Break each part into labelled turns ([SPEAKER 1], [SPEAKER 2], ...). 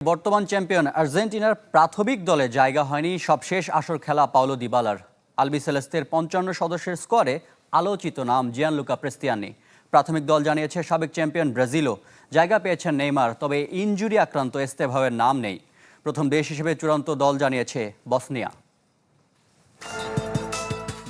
[SPEAKER 1] বর্তমান চ্যাম্পিয়ন আর্জেন্টিনার প্রাথমিক দলে জায়গা হয়নি সবশেষ আসর খেলা পাওলো দিবালার। আলবিসেলেস্তের ৫৫ সদস্যের স্কোয়াডে আলোচিত নাম জিয়ানলুকা প্রেস্তিয়ানি। প্রাথমিক দল জানিয়েছে সাবেক চ্যাম্পিয়ন ব্রাজিলও জায়গা পেয়েছেন নেইমার, তবে ইনজুরি আক্রান্ত এস্তেভাওয়ের নাম নেই। প্রথম দেশ হিসেবে চূড়ান্ত দল জানিয়েছে বসনিয়া।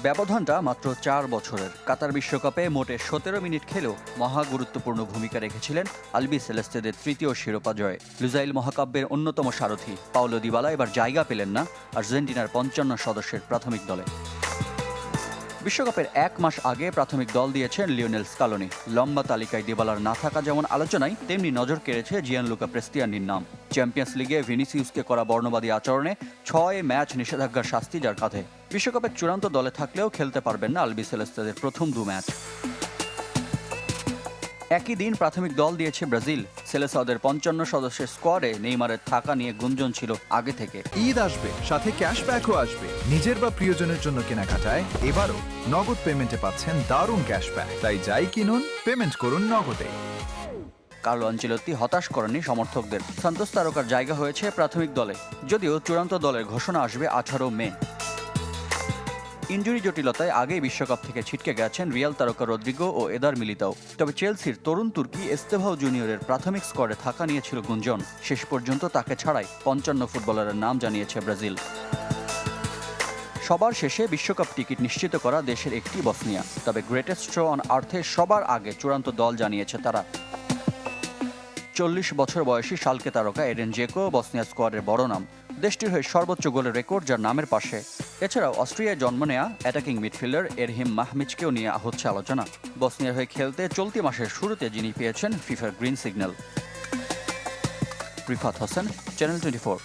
[SPEAKER 1] ব্যবধানটা মাত্র ৪ বছরের। কাতার বিশ্বকাপে মোটে ১৭ মিনিট খেলেও মহা গুরুত্বপূর্ণ ভূমিকা রেখেছিলেন আলবিসেলেস্তেদের তৃতীয় শিরোপা জয়ে। লুজাইল মহাকাব্যের অন্যতম সারথি পাওলো দিবালা এবার জায়গা পেলেন না আর্জেন্টিনার ৫৫ সদস্যের প্রাথমিক দলে। বিশ্বকাপের ১ মাস আগে প্রাথমিক দল দিয়েছেন লিওনেল স্কালোনি। লম্বা তালিকায় দিবালার না থাকা যেমন আলোচনায়, তেমনি নজর কেড়েছে জিয়ানলুকা প্রেস্তিয়ানির নাম। চ্যাম্পিয়ন্স লিগে ভিনিসিউসকে করা বর্ণবাদী আচরণে ৬ ম্যাচ নিষেধাজ্ঞার শাস্তি যার কাঁধে। বিশ্বকাপের চূড়ান্ত দলে থাকলেও খেলতে পারবেন না আলবিসেলেস্তেদের প্রথম ২ ম্যাচ। একই দিন প্রাথমিক দল দিয়েছে ব্রাজিল। সেলেসাওদের ৫৫ সদস্যের স্কোয়াডে নেইমারের থাকা নিয়ে গুঞ্জন ছিল আগে থেকে।
[SPEAKER 2] ঈদ আসবে, সাথে ক্যাশব্যাকও আসবে। নিজের বা প্রিয়জনের জন্য কেনাকাটায় এবারও নগদ পেমেন্টে পাচ্ছেন দারুণ ক্যাশব্যাক। তাই যাই কিনুন, পেমেন্ট করুন নগদে।
[SPEAKER 1] কার্লো আনচেলত্তি হতাশ করেননি সমর্থকদের। সান্তোস তারকার জায়গা হয়েছে প্রাথমিক দলে, যদিও চূড়ান্ত দলের ঘোষণা আসবে ১৮ মে। ইনজুরি জটিলতায় আগেই বিশ্বকাপ থেকে ছিটকে গেছেন রিয়াল তারকা রদ্রিগো ও এদার মিলিতাও। তবে চেলসির তরুণ তুর্কি এস্তেভাও জুনিয়রের প্রাথমিক স্কোয়াডে থাকা নিয়ে ছিল গুঞ্জন। শেষ পর্যন্ত তাকে ছাড়াই ৫৫ ফুটবলারের নাম জানিয়েছে ব্রাজিল। সবার শেষে বিশ্বকাপ টিকিট নিশ্চিত করা দেশের একটি বসনিয়া। তবে গ্রেটেস্ট শো অন আর্থে সবার আগে চূড়ান্ত দল জানিয়েছে তারা। ৪০ বছর বয়সী শালকে তারকা এডেন জেকো বসনিয়া স্কোয়াডের বড় নাম। দেশটির হয়ে সর্বোচ্চ গোলের রেকর্ড যার নামের পাশে। এছাড়াও অস্ট্রিয়ায় জন্ম নেয়া অ্যাটাকিং মিডফিল্ডার এরহিম মাহমিচকেও নিয়ে হচ্ছে আলোচনা। বসনিয়ার হয়ে খেলতে চলতি মাসের শুরুতে যিনি পেয়েছেন ফিফার green signal. Rifat Hossain, channel 24।